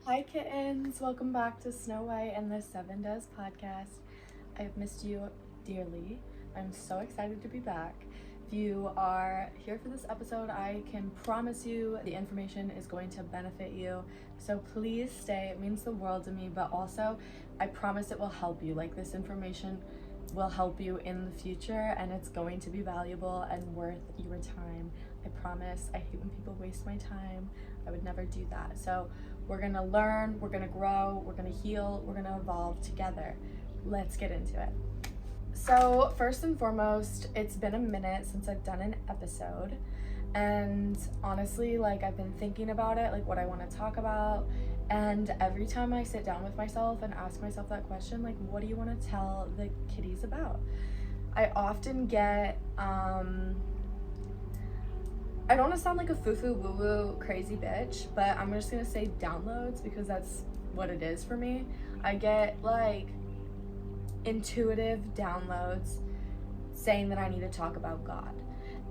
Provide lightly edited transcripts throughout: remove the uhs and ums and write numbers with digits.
Hi kittens, welcome back to Snow White and the Seven Does podcast. I have missed you dearly. I'm so excited to be back. If you are here for this episode, I can promise you the information is going to benefit you. So please stay, it means the world to me, but also I promise it will help you. Like, this information will help you in the future and it's going to be valuable and worth your time. I promise. I hate when people waste my time. I would never do that. So we're gonna learn, we're gonna grow, we're gonna heal, we're gonna evolve together. Let's get into it. So first and foremost, it's been a minute since I've done an episode, and honestly, like, I've been thinking about it, like what I want to talk about, and every time I sit down with myself and ask myself that question, like, what do you want to tell the kitties about? I often get I don't want to sound like a foo-foo woo-woo crazy bitch, but I'm just gonna say downloads because that's what it is for me. I get like intuitive downloads saying that I need to talk about God.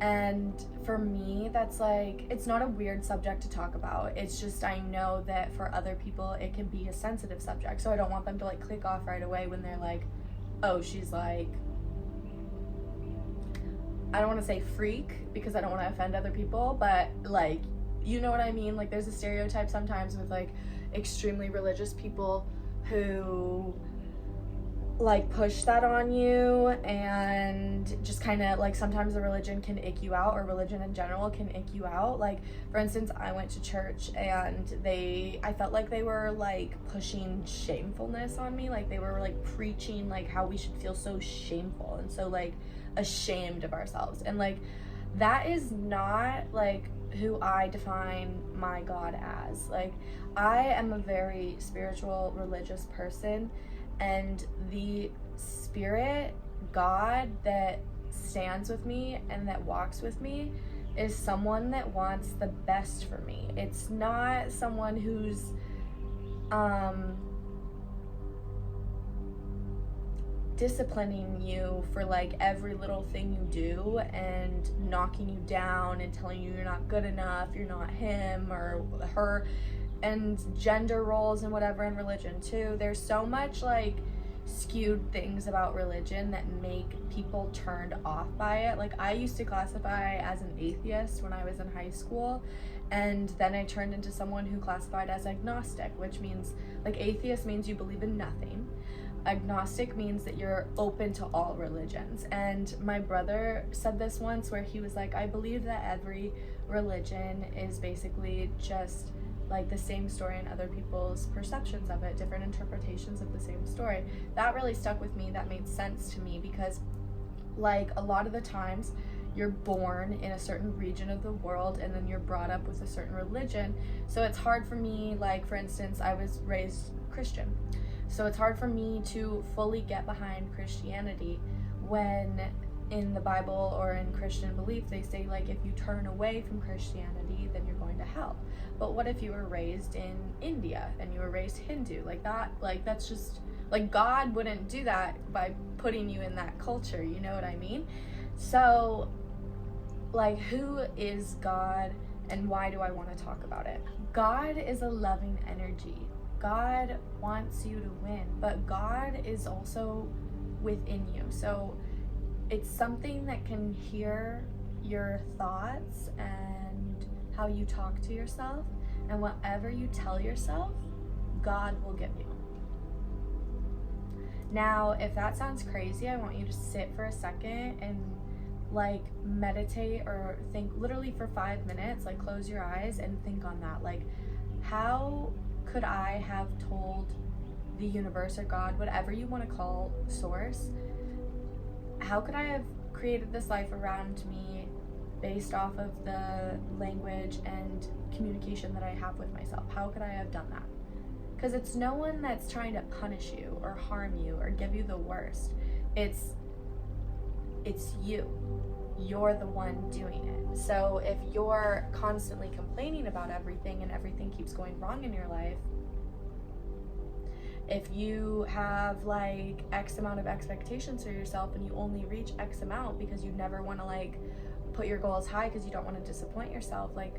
And for me, that's like, it's not a weird subject to talk about. It's just, I know that for other people, it can be a sensitive subject. So I don't want them to like click off right away when they're like, oh, she's like, I don't want to say freak because I don't want to offend other people, but like, you know what I mean? Like, there's a stereotype sometimes with like extremely religious people who like push that on you, and just kind of like, sometimes the religion can ick you out, or religion in general can ick you out. Like, for instance, I went to church and I felt like they were like pushing shamefulness on me. Like, they were like preaching like how we should feel so shameful and so like ashamed of ourselves, and like, that is not like who I define my God as. Like, I am a very spiritual, religious person, and the spirit God that stands with me and that walks with me is someone that wants the best for me. It's not someone who's disciplining you for like every little thing you do and knocking you down and telling you you're not good enough, you're not him or her, and gender roles and whatever in religion too. There's so much like skewed things about religion that make people turned off by it. Like, I used to classify as an atheist when I was in high school, and then I turned into someone who classified as agnostic, which means like, atheist means you believe in nothing. Agnostic means that you're open to all religions. And my brother said this once where he was like, I believe that every religion is basically just like the same story and other people's perceptions of it, different interpretations of the same story. That really stuck with me. That made sense to me because like, a lot of the times you're born in a certain region of the world and then you're brought up with a certain religion. So it's hard for me, like, for instance, I was raised Christian. So it's hard for me to fully get behind Christianity when in the Bible or in Christian belief, they say like, if you turn away from Christianity, then you're going to hell. But what if you were raised in India and you were raised Hindu? Like that, like, that's just, like, God wouldn't do that by putting you in that culture, you know what I mean? So like, who is God and why do I want to talk about it? God is a loving energy. God wants you to win, but God is also within you. So it's something that can hear your thoughts and how you talk to yourself, and whatever you tell yourself, God will give you. Now, if that sounds crazy, I want you to sit for a second and like meditate or think literally for 5 minutes, like close your eyes and think on that. Like, how could I have told the universe or God, whatever you want to call source, how could I have created this life around me based off of the language and communication that I have with myself? How could I have done that? Because it's no one that's trying to punish you or harm you or give you the worst. It's you. You're the one doing it. So if you're constantly complaining about everything and everything keeps going wrong in your life, if you have like X amount of expectations for yourself and you only reach X amount because you never want to like put your goals high because you don't want to disappoint yourself, like,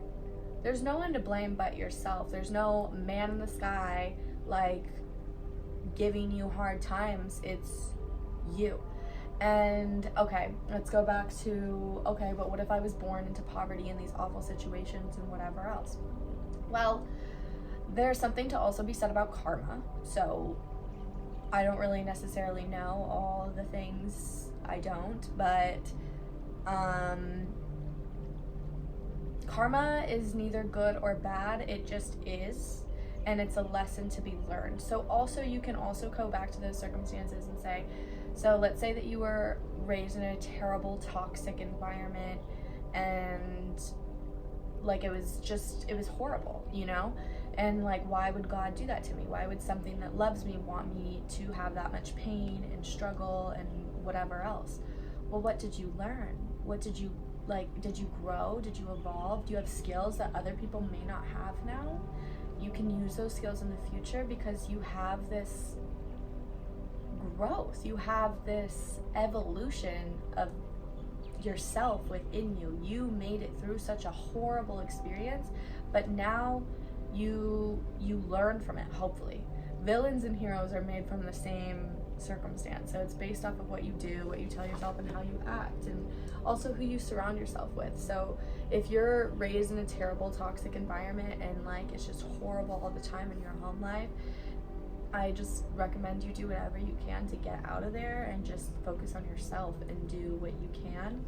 there's no one to blame but yourself. There's no man in the sky like giving you hard times. It's you. And okay, let's go back to, okay, but what if I was born into poverty in these awful situations and whatever else? Well, there's something to also be said about karma. So I don't really necessarily know all the things, I don't, but karma is neither good or bad, it just is, and it's a lesson to be learned. So also, you can also go back to those circumstances and say, so let's say that you were raised in a terrible, toxic environment, and like it was horrible, you know? And like, why would God do that to me? Why would something that loves me want me to have that much pain and struggle and whatever else? Well, what did you learn? What did you, like, did you grow? Did you evolve? Do you have skills that other people may not have now? You can use those skills in the future because you have this growth. You have this evolution of yourself within you. You made it through such a horrible experience, but now you learn from it, hopefully. Villains and heroes are made from the same circumstance, so it's based off of what you do, what you tell yourself, and how you act, and also who you surround yourself with. So if you're raised in a terrible, toxic environment and like it's just horrible all the time in your home life, I just recommend you do whatever you can to get out of there and just focus on yourself and do what you can.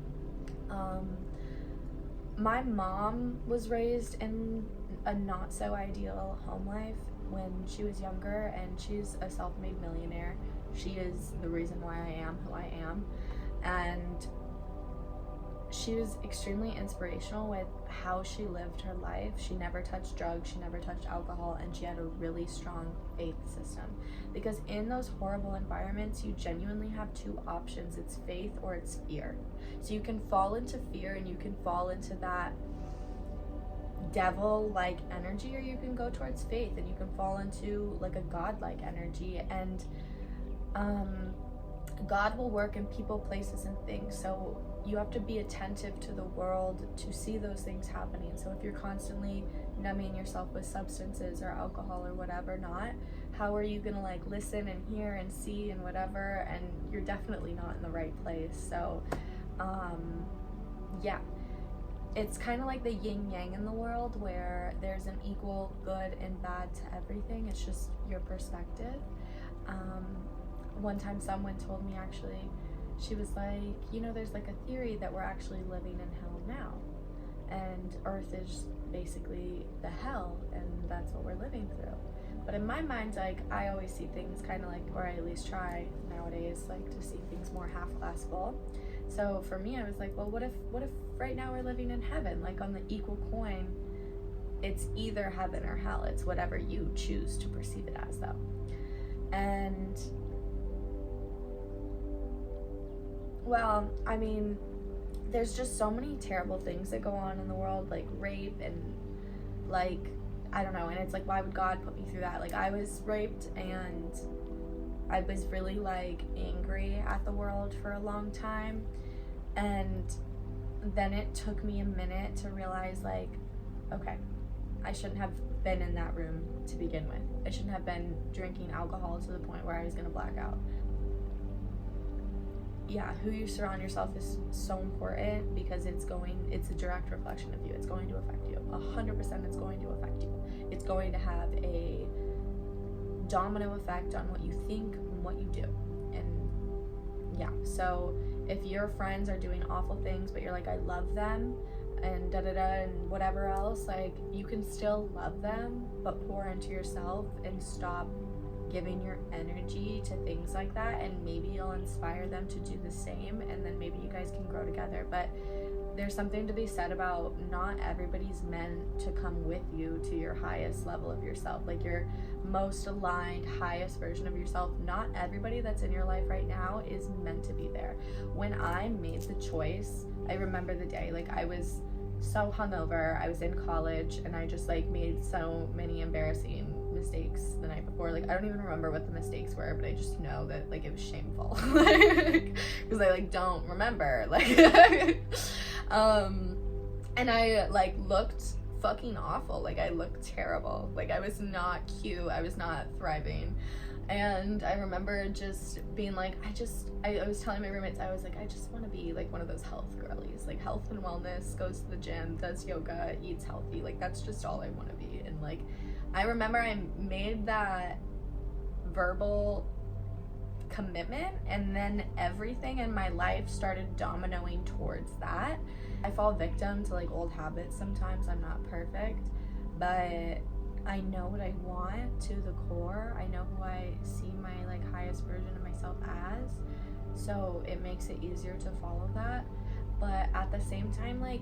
My mom was raised in a not so ideal home life when she was younger, and she's a self-made millionaire. She is the reason why I am who I am, and she was extremely inspirational with how she lived her life. She never touched drugs, she never touched alcohol, and she had a really strong faith system. Because in those horrible environments, you genuinely have two options. It's faith or it's fear. So you can fall into fear and you can fall into that devil-like energy, or you can go towards faith and you can fall into like a God-like energy. And God will work in people, places, and things. So you have to be attentive to the world to see those things happening. So if you're constantly numbing yourself with substances or alcohol or whatever, how are you gonna like listen and hear and see and whatever? And you're definitely not in the right place. So yeah, it's kind of like the yin yang in the world, where there's an equal good and bad to everything. It's just your perspective. One time someone told me, actually, she was like, you know, there's like a theory that we're actually living in hell now, and Earth is basically the hell, and that's what we're living through. But in my mind, like, I always see things kind of like, or I at least try nowadays, like, to see things more half glass full. So for me, I was like, well, what if right now we're living in heaven? Like, on the equal coin, it's either heaven or hell. It's whatever you choose to perceive it as, though. And well, I mean, there's just so many terrible things that go on in the world, like rape and like, I don't know, and it's like, why would God put me through that? Like, I was raped and I was really like angry at the world for a long time, and then it took me a minute to realize, like, okay, I shouldn't have been in that room to begin with. I shouldn't have been drinking alcohol to the point where I was gonna black out. Yeah, who you surround yourself is so important, because it's a direct reflection of you. It's going to affect you. 100% it's going to affect you. It's going to have a domino effect on what you think and what you do. And yeah, so if your friends are doing awful things, but you're like, I love them, and da-da-da, and whatever else, like, you can still love them, but pour into yourself and stop giving your energy to things like that, and maybe you'll inspire them to do the same, and then maybe you guys can grow together. But there's something to be said about not everybody's meant to come with you to your highest level of yourself, like your most aligned, highest version of yourself. Not everybody that's in your life right now is meant to be there. When I made the choice, I remember the day, like, I was so hungover, I was in college, and I just like made so many embarrassing mistakes the night before. Like, I don't even remember what the mistakes were, but I just know that like it was shameful, because I like don't remember, like and I like looked fucking awful. Like, I looked terrible. Like, I was not cute. I was not thriving. And I remember just being like, I was telling my roommates, I was like, I just want to be like one of those health girlies, like health and wellness, goes to the gym, does yoga, eats healthy. Like, that's just all I want to be. And like, I remember I made that verbal commitment, and then everything in my life started dominoing towards that. I fall victim to like old habits sometimes. I'm not perfect, but I know what I want to the core. I know who I see my like highest version of myself as, so it makes it easier to follow that. But at the same time, like,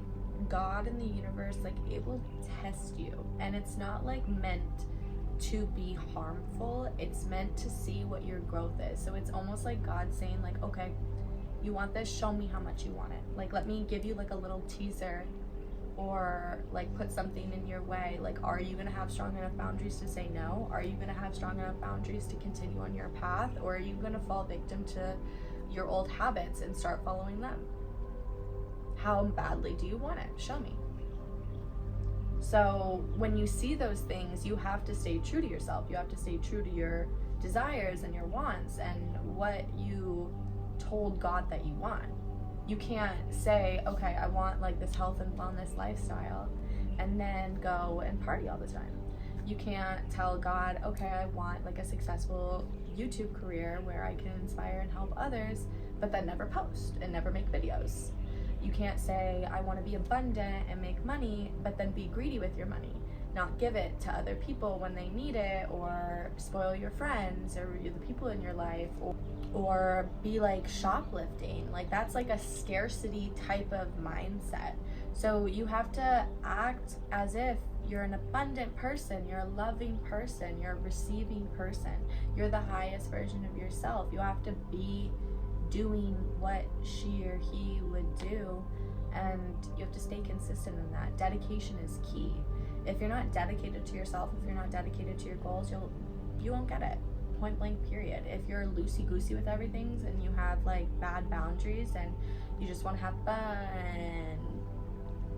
God and the universe, like, it will test you, and it's not like meant to be harmful. It's meant to see what your growth is. So it's almost like God saying like, okay, you want this, show me how much you want it. Like, let me give you like a little teaser, or like put something in your way. Like, are you gonna have strong enough boundaries to say no? Are you gonna have strong enough boundaries to continue on your path? Or are you gonna fall victim to your old habits and start following them? How badly do you want it? Show me. So when you see those things, you have to stay true to yourself. You have to stay true to your desires and your wants and what you told God that you want. You can't say, okay, I want like this health and wellness lifestyle, and then go and party all the time. You can't tell God, okay, I want like a successful YouTube career where I can inspire and help others, but then never post and never make videos. You can't say, I want to be abundant and make money, but then be greedy with your money, not give it to other people when they need it, or spoil your friends or the people in your life, or be like shoplifting. Like, that's like a scarcity type of mindset. So you have to act as if you're an abundant person, you're a loving person, you're a receiving person, you're the highest version of yourself. You have to be doing what she or he would do, and you have to stay consistent in that. Dedication is key. If you're not dedicated to yourself, if you're not dedicated to your goals, you won't get it. Point blank period. If you're loosey-goosey with everything and you have like bad boundaries and you just want to have fun,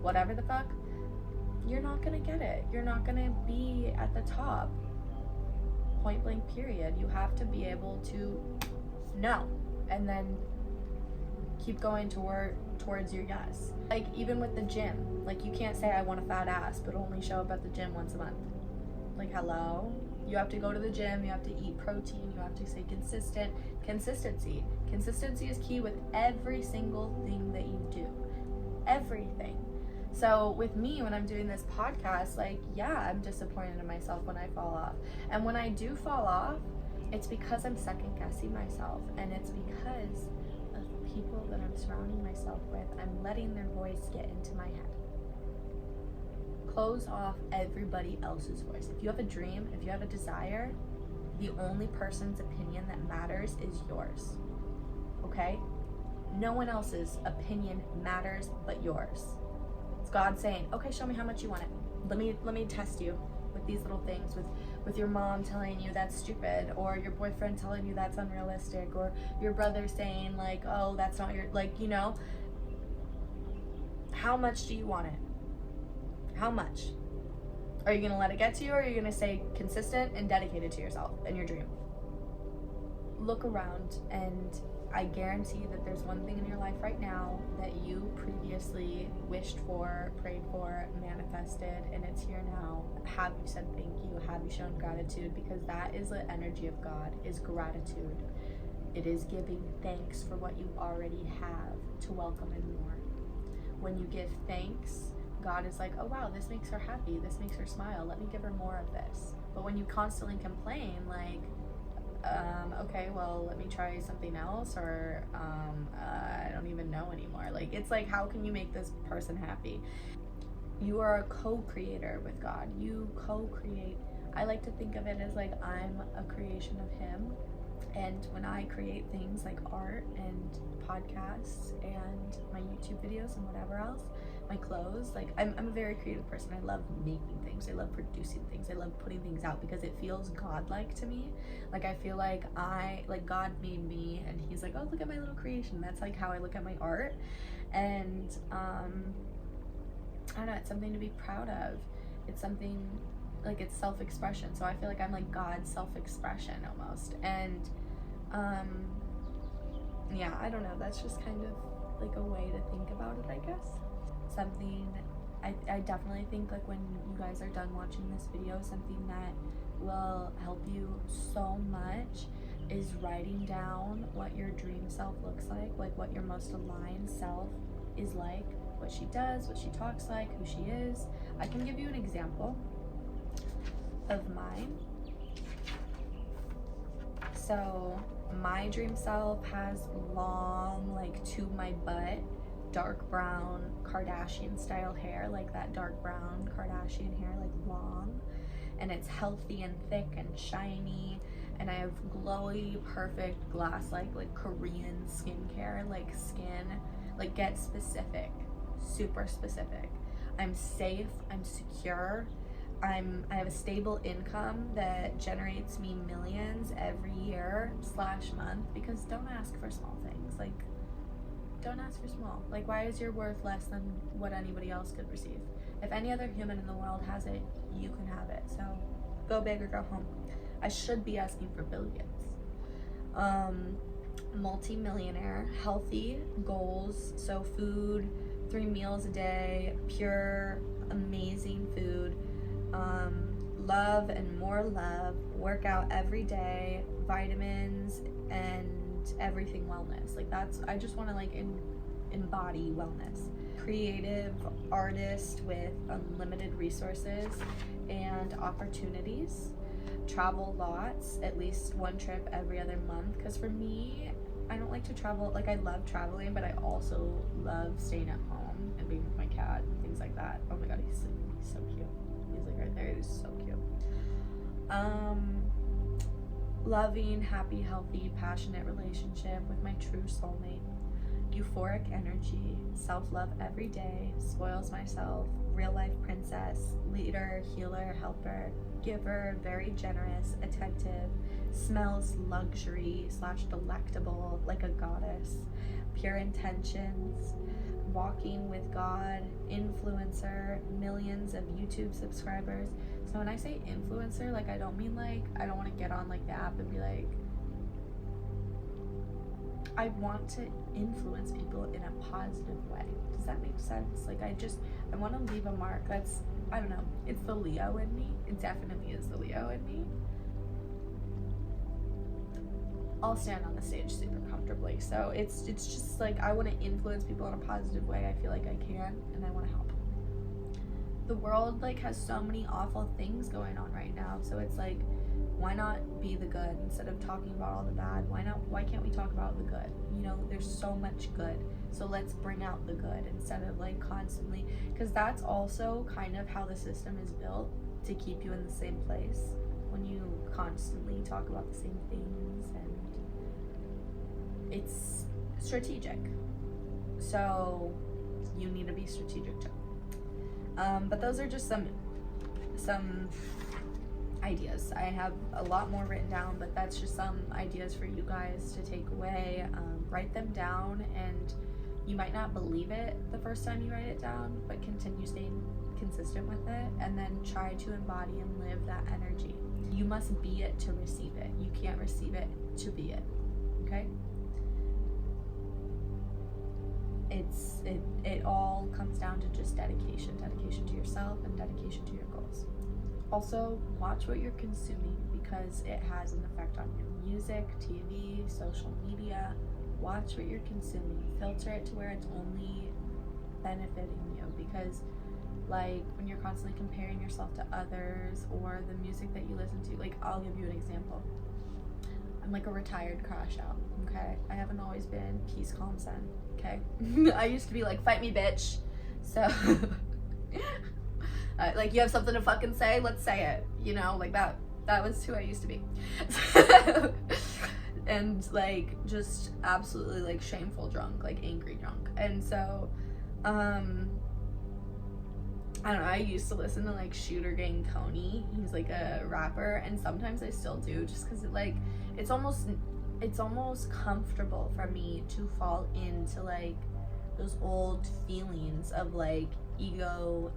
whatever the fuck, you're not gonna get it. You're not gonna be at the top. Point blank period. You have to be able to know, and then keep going towards your yes. Like, even with the gym, like, you can't say I want a fat ass but only show up at the gym once a month. Like, hello? You have to go to the gym, you have to eat protein, you have to stay consistent. Consistency is key with every single thing that you do. Everything. So with me, when I'm doing this podcast, like, yeah, I'm disappointed in myself when I fall off. And when I do fall off, it's because I'm second guessing myself, and it's because of the people that I'm surrounding myself with. I'm letting their voice get into my head. Close off everybody else's voice. If you have a dream, if you have a desire, the only person's opinion that matters is yours. Okay? No one else's opinion matters but yours. It's God saying, okay, show me how much you want it. Let me test you with these little things, with your mom telling you that's stupid, or your boyfriend telling you that's unrealistic, or your brother saying like, oh, that's not your, like, you know, how much do you want it? How much? Are you gonna let it get to you, or are you gonna stay consistent and dedicated to yourself and your dream? Look around, and I guarantee that there's one thing in your life right now that you previously wished for, prayed for, manifested, and it's here now. Have you said thank you? Have you shown gratitude? Because that is the energy of God, is gratitude. It is giving thanks for what you already have to welcome in more. When you give thanks, God is like, oh wow, this makes her happy, this makes her smile, let me give her more of this. But when you constantly complain, like, okay, well, let me try something else, or I don't even know anymore. Like, it's like, how can you make this person happy? You are a co-creator with God. You co-create. I like to think of it as like, I'm a creation of Him. And when I create things like art and podcasts and my YouTube videos and whatever else, my clothes, like, I'm a very creative person. I love making things. I love producing things. I love putting things out because it feels godlike to me. Like, I feel like God made me, and He's like, oh, look at my little creation. That's like how I look at my art. And I don't know, it's something to be proud of. It's something, like, it's self-expression. So I feel like I'm like God's self-expression almost. And yeah, I don't know, that's just kind of like a way to think about it, I guess. Something I definitely think, like, when you guys are done watching this video, something that will help you so much is writing down what your dream self looks like what your most aligned self is like, what she does, what she talks like, who she is. I can give you an example of mine. So my dream self has long, like, to my butt, dark brown Kardashian style hair, like that dark brown Kardashian hair, like long, and it's healthy and thick and shiny, and I have glowy, perfect glass like Korean skincare, like skin, like get specific, super specific. I'm safe, I'm secure, I have a stable income that generates me millions every year / month, because don't ask for small things. Like, don't ask for small. Like, why is your worth less than what anybody else could receive? If any other human in the world has it, you can have it. So go big or go home. I should be asking for billions. Multi-millionaire, healthy goals. So food, 3 meals a day, pure, amazing food. Love and more love, work out every day, vitamins, and everything wellness. Like, that's, I just want to like embody wellness. Creative artist with unlimited resources and opportunities. Travel lots, at least 1 trip every other month, because for me, I don't like to travel. Like, I love traveling, but I also love staying at home and being with my cat and things like that. Oh my god, he's so cute. He's like right there. He's so cute. Loving, happy, healthy, passionate relationship with my true soulmate. Euphoric energy, self-love every day, spoils myself, real life princess, leader, healer, helper, giver, very generous, attentive, smells luxury / delectable, like a goddess, pure intentions, walking with God, influencer, millions of YouTube subscribers. So when I say influencer, like, I don't mean like, I don't want to get on like the app and be like, I want to influence people in a positive way. Does that make sense? Like, I want to leave a mark. That's, I don't know, it's the Leo in me. It definitely is the Leo in me. I'll stand on the stage super comfortably. So it's just like, I want to influence people in a positive way. I feel like I can, and I want to help. The world, like, has so many awful things going on right now. So it's like, why not be the good instead of talking about all the bad? Why can't we talk about the good? You know, there's so much good. So let's bring out the good instead of like constantly, because that's also kind of how the system is built, to keep you in the same place when you constantly talk about the same things, and it's strategic. So you need to be strategic too. But those are just some ideas. I have a lot more written down, but that's just some ideas for you guys to take away. Write them down, and you might not believe it the first time you write it down, but continue staying consistent with it, and then try to embody and live that energy. You must be it to receive it. You can't receive it to be it. Okay? It all comes down to just dedication to yourself and dedication to your goals. Also, watch what you're consuming, because it has an effect on your music, TV, social media. Watch what you're consuming. Filter it to where it's only benefiting you, because like when you're constantly comparing yourself to others, or the music that you listen to, like, I'll give you an example. I'm like a retired crash out, okay? I haven't always been peace, calm, zen, okay? I used to be like, fight me, bitch. So, like, you have something to fucking say? Let's say it, you know? Like, that was who I used to be. And, like, just absolutely, like, shameful drunk, like, angry drunk. And so, I don't know, I used to listen to, like, Shooter Gang Coney. He's, like, a rapper, and sometimes I still do, just because it, like, it's almost comfortable for me to fall into, like, those old feelings of, like, ego.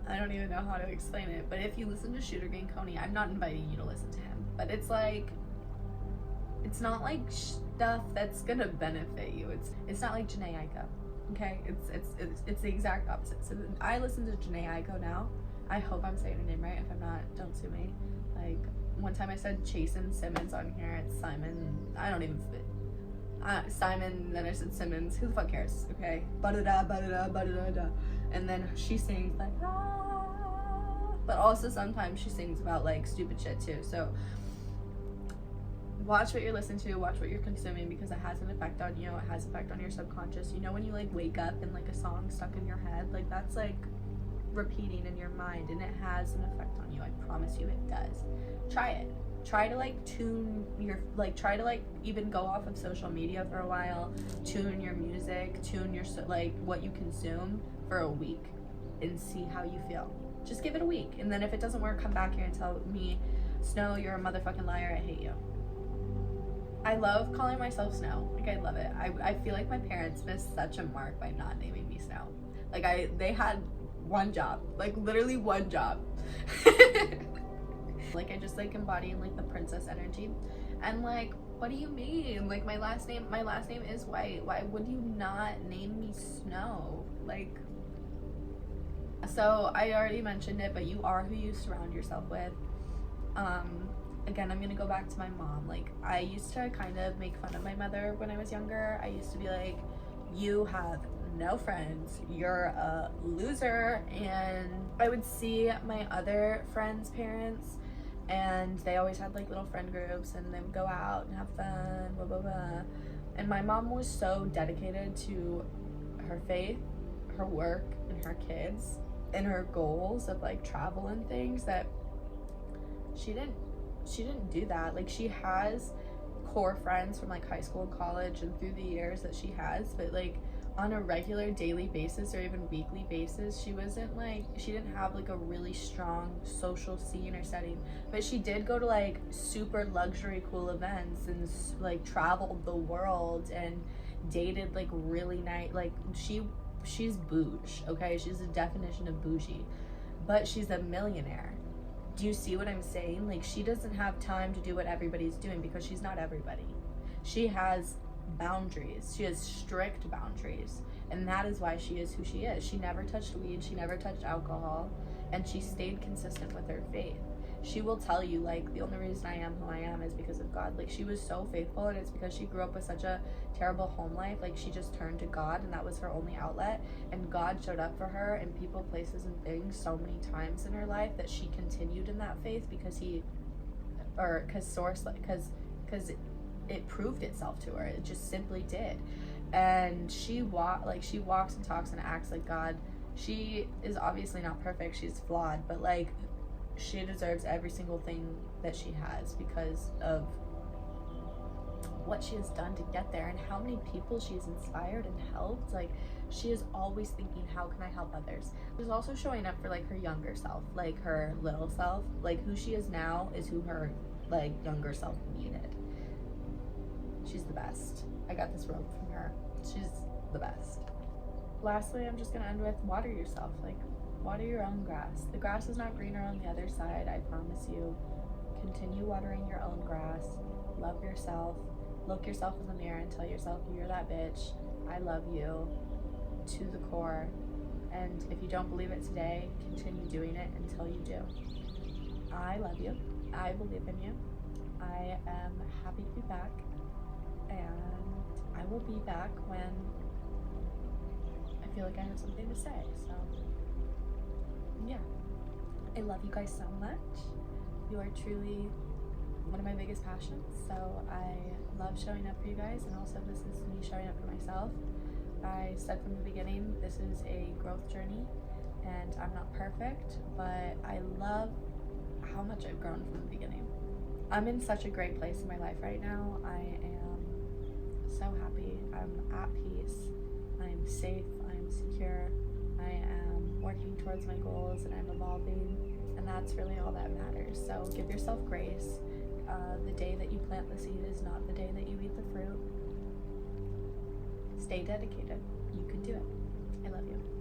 I don't even know how to explain it, but if you listen to Shooter Gang Coney, I'm not inviting you to listen to him, but it's like, it's not like stuff that's gonna benefit you. It's not like Jhené Aiko, okay? It's the exact opposite. So I listen to Jhené Aiko now. I hope I'm saying her name right. If I'm not, don't sue me. Like, one time I said Chasen Simmons on here. It's Simon. I don't even fit. Simon, then I said Simmons. Who the fuck cares? Okay. Ba-da-da, ba-da-da, ba-da-da-da. And then she sings like, ah. But also sometimes she sings about like stupid shit too. So watch what you're listening to, watch what you're consuming, because it has an effect on you. It has an effect on your subconscious. You know, when you like wake up and like a song stuck in your head, like that's like repeating in your mind, and it has an effect on you. I promise you it does. Try it. Try to like tune your, like try to like even go off of social media for a while, tune your music, tune your like what you consume for a week and see how you feel. Just give it a week, and then if it doesn't work, come back here and tell me, Snow, you're a motherfucking liar, I hate you. I love calling myself Snow. Like, I love it. I feel like my parents missed such a mark by not naming me Snow. Like, they had one job. Like, literally one job. Like, I just, like, embodying, like, the princess energy. And, like, what do you mean? Like, my last name is White. Why would you not name me Snow? Like, so I already mentioned it, but you are who you surround yourself with. Again, I'm gonna go back to my mom. Like, I used to kind of make fun of my mother when I was younger. I used to be like, you have no friends, you're a loser. And I would see my other friends' parents, and they always had like little friend groups, and they would go out and have fun, blah blah blah. And my mom was so dedicated to her faith, her work, and her kids, and her goals of like travel and things, that she didn't do that. Like, she has core friends from like high school and college and through the years that she has, but like on a regular daily basis or even weekly basis, she didn't have like a really strong social scene or setting. But she did go to like super luxury cool events and like traveled the world and dated like really nice, like she's bouge, okay? She's the definition of bougie, but she's a millionaire. Do you see what I'm saying? Like, she doesn't have time to do what everybody's doing because she's not everybody. She has boundaries. She has strict boundaries. And that is why she is who she is. She never touched weed. She never touched alcohol. And she stayed consistent with her faith. She will tell you, like, the only reason I am who I am is because of God. Like, she was so faithful, and it's because she grew up with such a terrible home life. Like, she just turned to God, and that was her only outlet. And God showed up for her in people, places, and things so many times in her life that she continued in that faith because it proved itself to her. It just simply did. And she walks and talks and acts like God. She is obviously not perfect. She's flawed, but like, she deserves every single thing that she has because of what she has done to get there and how many people she's inspired and helped. Like, she is always thinking, how can I help others? She's also showing up for like her younger self, like her little self. Like, who she is now is who her like younger self needed. She's the best. I got this robe from her. She's the best. Lastly, I'm just gonna end with water yourself. Like, water your own grass. The grass is not greener on the other side, I promise you. Continue watering your own grass. Love yourself. Look yourself in the mirror and tell yourself, you're that bitch. I love you to the core. And if you don't believe it today, continue doing it until you do. I love you. I believe in you. I am happy to be back. And I will be back when I feel like I have something to say. So, yeah. I love you guys so much. You are truly one of my biggest passions. So I love showing up for you guys, and also this is me showing up for myself. I said from the beginning, this is a growth journey, and I'm not perfect, but I love how much I've grown from the beginning. I'm in such a great place in my life right now. I am so happy. I'm at peace. I'm safe. I'm secure. I am working towards my goals, and I'm evolving, and that's really all that matters. So give yourself grace. The day that you plant the seed is not the day that you eat the fruit. Stay dedicated. You can do it. I love you.